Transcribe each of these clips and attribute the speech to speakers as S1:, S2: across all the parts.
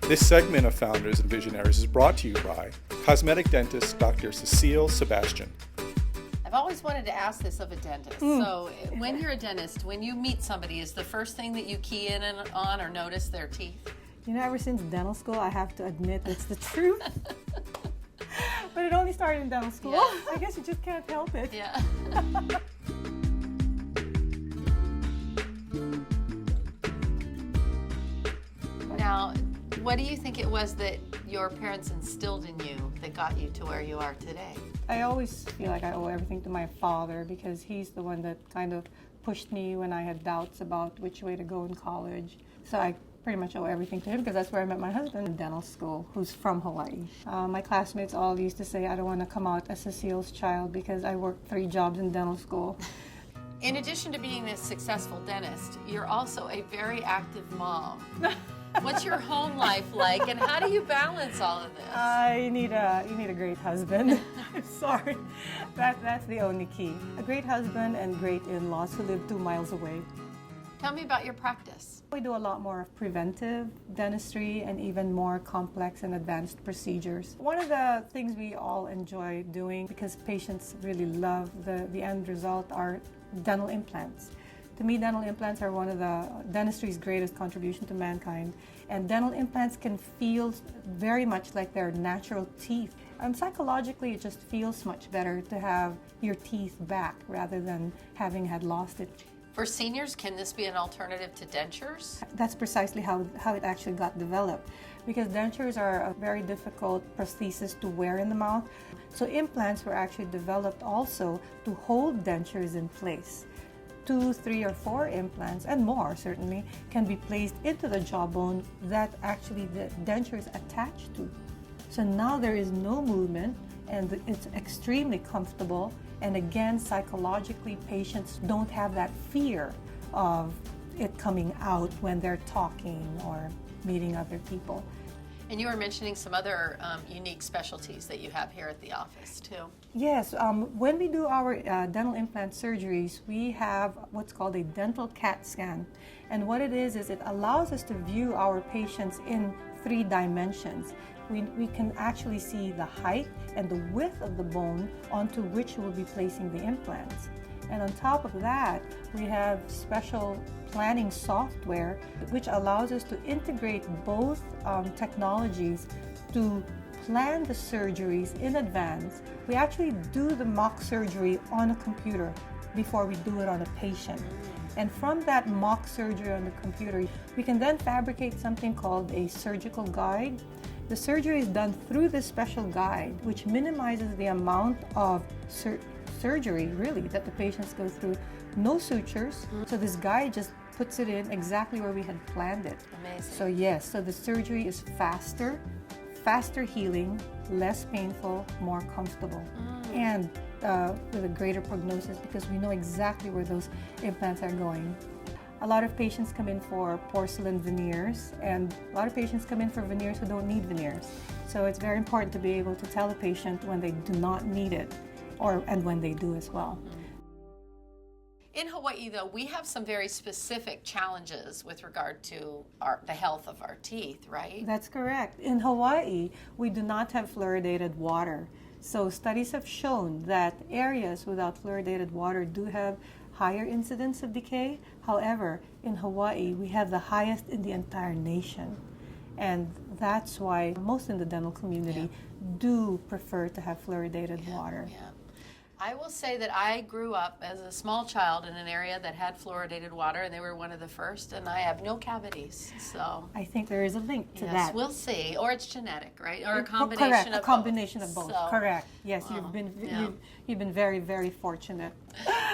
S1: This segment of Founders and Visionaries is brought to you by cosmetic dentist Dr. Cecile Sebastion.
S2: I've always wanted to ask this of a dentist. So when you're a dentist, when you meet somebody, is the first thing that you key in on or notice their teeth?
S3: You know, ever since dental school, I have to admit it's the truth. But it only started in dental school.
S2: Yeah.
S3: I guess you just can't help it.
S2: Yeah. Now, what do you think it was that your parents instilled in you that got you to where you are today?
S3: I always feel like I owe everything to my father because he's the one that kind of pushed me when I had doubts about which way to go in college. So I pretty much owe everything to him because that's where I met my husband in dental school, who's from Hawaii. My classmates all used to say I don't want to come out as Cecile's child because I worked 3 jobs in dental school.
S2: In addition to being this successful dentist, you're also a very active mom. What's your home life like, and how do you balance all of this?
S3: You need a great husband. I'm sorry. That's the only key. A great husband and great in-laws who live 2 miles away.
S2: Tell me about your practice.
S3: We do a lot more of preventive dentistry and even more complex and advanced procedures. One of the things we all enjoy doing, because patients really love the end result, are dental implants. To me, dental implants are one of the dentistry's greatest contribution to mankind. And dental implants can feel very much like their natural teeth. And psychologically, it just feels much better to have your teeth back rather than having had lost it.
S2: For seniors, can this be an alternative to dentures?
S3: That's precisely how it actually got developed. Because dentures are a very difficult prosthesis to wear in the mouth. So implants were actually developed also to hold dentures in place. 2, 3, or 4 implants, and more certainly, can be placed into the jawbone that actually the denture is attached to. So now there is no movement and it's extremely comfortable, and again, psychologically, patients don't have that fear of it coming out when they're talking or meeting other people.
S2: And you were mentioning some other unique specialties that you have here at the office too.
S3: Yes, when we do our dental implant surgeries, we have what's called a dental CAT scan. And what it is it allows us to view our patients in 3 dimensions. We can actually see the height and the width of the bone onto which we'll be placing the implants. And on top of that, we have special planning software which allows us to integrate both technologies to plan the surgeries in advance. We actually do the mock surgery on a computer before we do it on a patient. And from that mock surgery on the computer, we can then fabricate something called a surgical guide. The surgery is done through this special guide, which minimizes the amount of surgery, really, that the patients go through. No sutures, so this guide just puts it in exactly where we had planned it.
S2: Amazing.
S3: So yes, so the surgery is faster healing, less painful, more comfortable, and with a greater prognosis because we know exactly where those implants are going. A lot of patients come in for porcelain veneers, and a lot of patients come in for veneers who don't need veneers. So it's very important to be able to tell a patient when they do not need it, and when they do as well.
S2: In Hawaii, though, we have some very specific challenges with regard to the health of our teeth, right?
S3: That's correct. In Hawaii, we do not have fluoridated water. So studies have shown that areas without fluoridated water do have higher incidence of decay. However, in Hawaii, we have the highest in the entire nation. And that's why most in the dental community do prefer to have fluoridated water.
S2: Yeah. I will say that I grew up as a small child in an area that had fluoridated water, and they were one of the first, and I have no cavities, so.
S3: I think there is a link to
S2: Yes,
S3: that.
S2: we'll see. Or it's genetic, right? Or a combination
S3: Correct,
S2: of
S3: a combination of both.
S2: So,
S3: Correct. Yes,
S2: Wow.
S3: you've been very, very fortunate.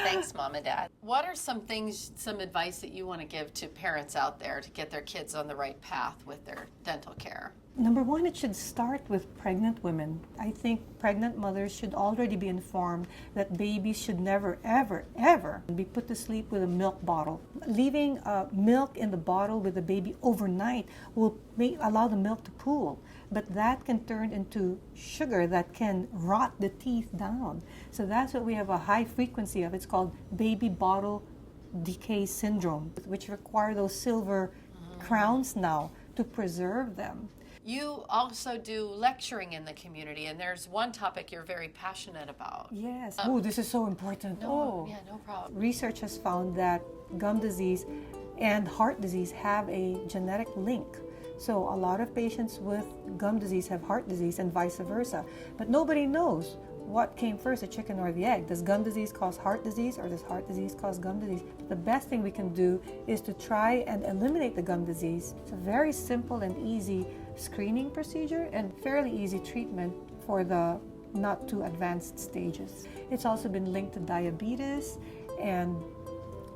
S2: Thanks, Mom and Dad. What are some advice that you want to give to parents out there to get their kids on the right path with their dental care?
S3: Number one, it should start with pregnant women. I think pregnant mothers should already be informed that babies should never, ever, ever be put to sleep with a milk bottle. Leaving milk in the bottle with the baby overnight will allow the milk to pool, but that can turn into sugar that can rot the teeth down. So that's what we have a high frequency of. It's called baby bottle decay syndrome, which require those silver crowns now to preserve them.
S2: You also do lecturing in the community, and there's one topic you're very passionate about.
S3: Yes. Oh, this is so important.
S2: No, yeah, no problem.
S3: Research has found that gum disease and heart disease have a genetic link. So a lot of patients with gum disease have heart disease and vice versa. But nobody knows what came first, the chicken or the egg. Does gum disease cause heart disease, or does heart disease cause gum disease? The best thing we can do is to try and eliminate the gum disease. It's a very simple and easy screening procedure and fairly easy treatment for the not too advanced stages. It's also been linked to diabetes and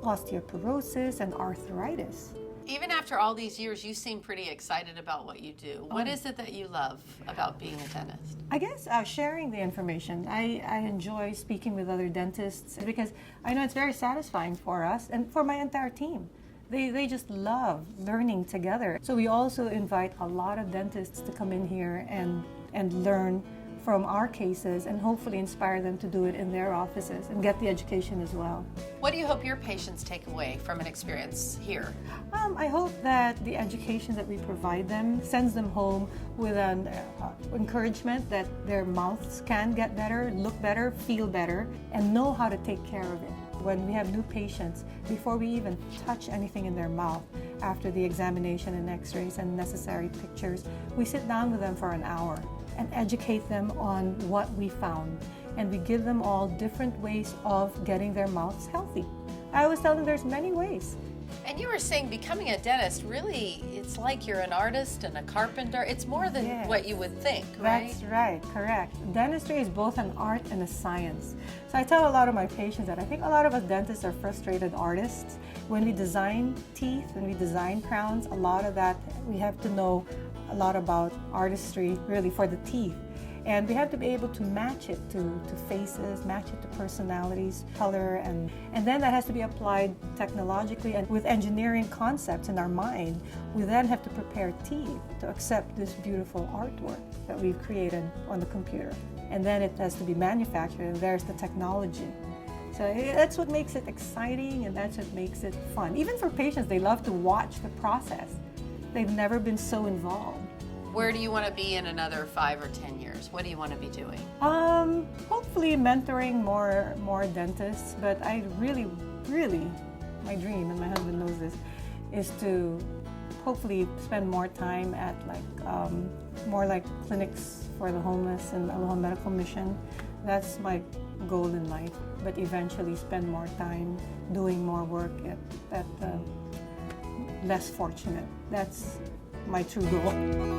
S3: osteoporosis and arthritis.
S2: Even after all these years, you seem pretty excited about what you do. What is it that you love about being a dentist?
S3: I guess sharing the information. I enjoy speaking with other dentists because I know it's very satisfying for us and for my entire team. They just love learning together. So we also invite a lot of dentists to come in here and learn from our cases and hopefully inspire them to do it in their offices and get the education as well.
S2: What do you hope your patients take away from an experience here?
S3: I hope that the education that we provide them sends them home with an encouragement that their mouths can get better, look better, feel better, and know how to take care of it. When we have new patients, before we even touch anything in their mouth, after the examination and x-rays and necessary pictures, we sit down with them for an hour and educate them on what we found. And we give them all different ways of getting their mouths healthy. I always tell them there's many ways.
S2: And you were saying becoming a dentist, really, it's like you're an artist and a carpenter. It's more than what you would think, right?
S3: That's right, correct. Dentistry is both an art and a science. So I tell a lot of my patients that I think a lot of us dentists are frustrated artists. When we design teeth, when we design crowns, a lot of that we have to know a lot about artistry really for the teeth. And we have to be able to match it to faces, match it to personalities, color, and then that has to be applied technologically and with engineering concepts in our mind. We then have to prepare teeth to accept this beautiful artwork that we've created on the computer. And then it has to be manufactured, and there's the technology. So that's what makes it exciting, and that's what makes it fun. Even for patients, they love to watch the process. They've never been so involved.
S2: Where do you want to be in another 5 or 10 years? What do you want to be doing?
S3: Hopefully mentoring more dentists, but I really, my dream, and my husband knows this, is to hopefully spend more time at more like clinics for the homeless and Aloha Medical Mission. That's my goal in life, but eventually spend more time doing more work at the less fortunate. That's my true goal.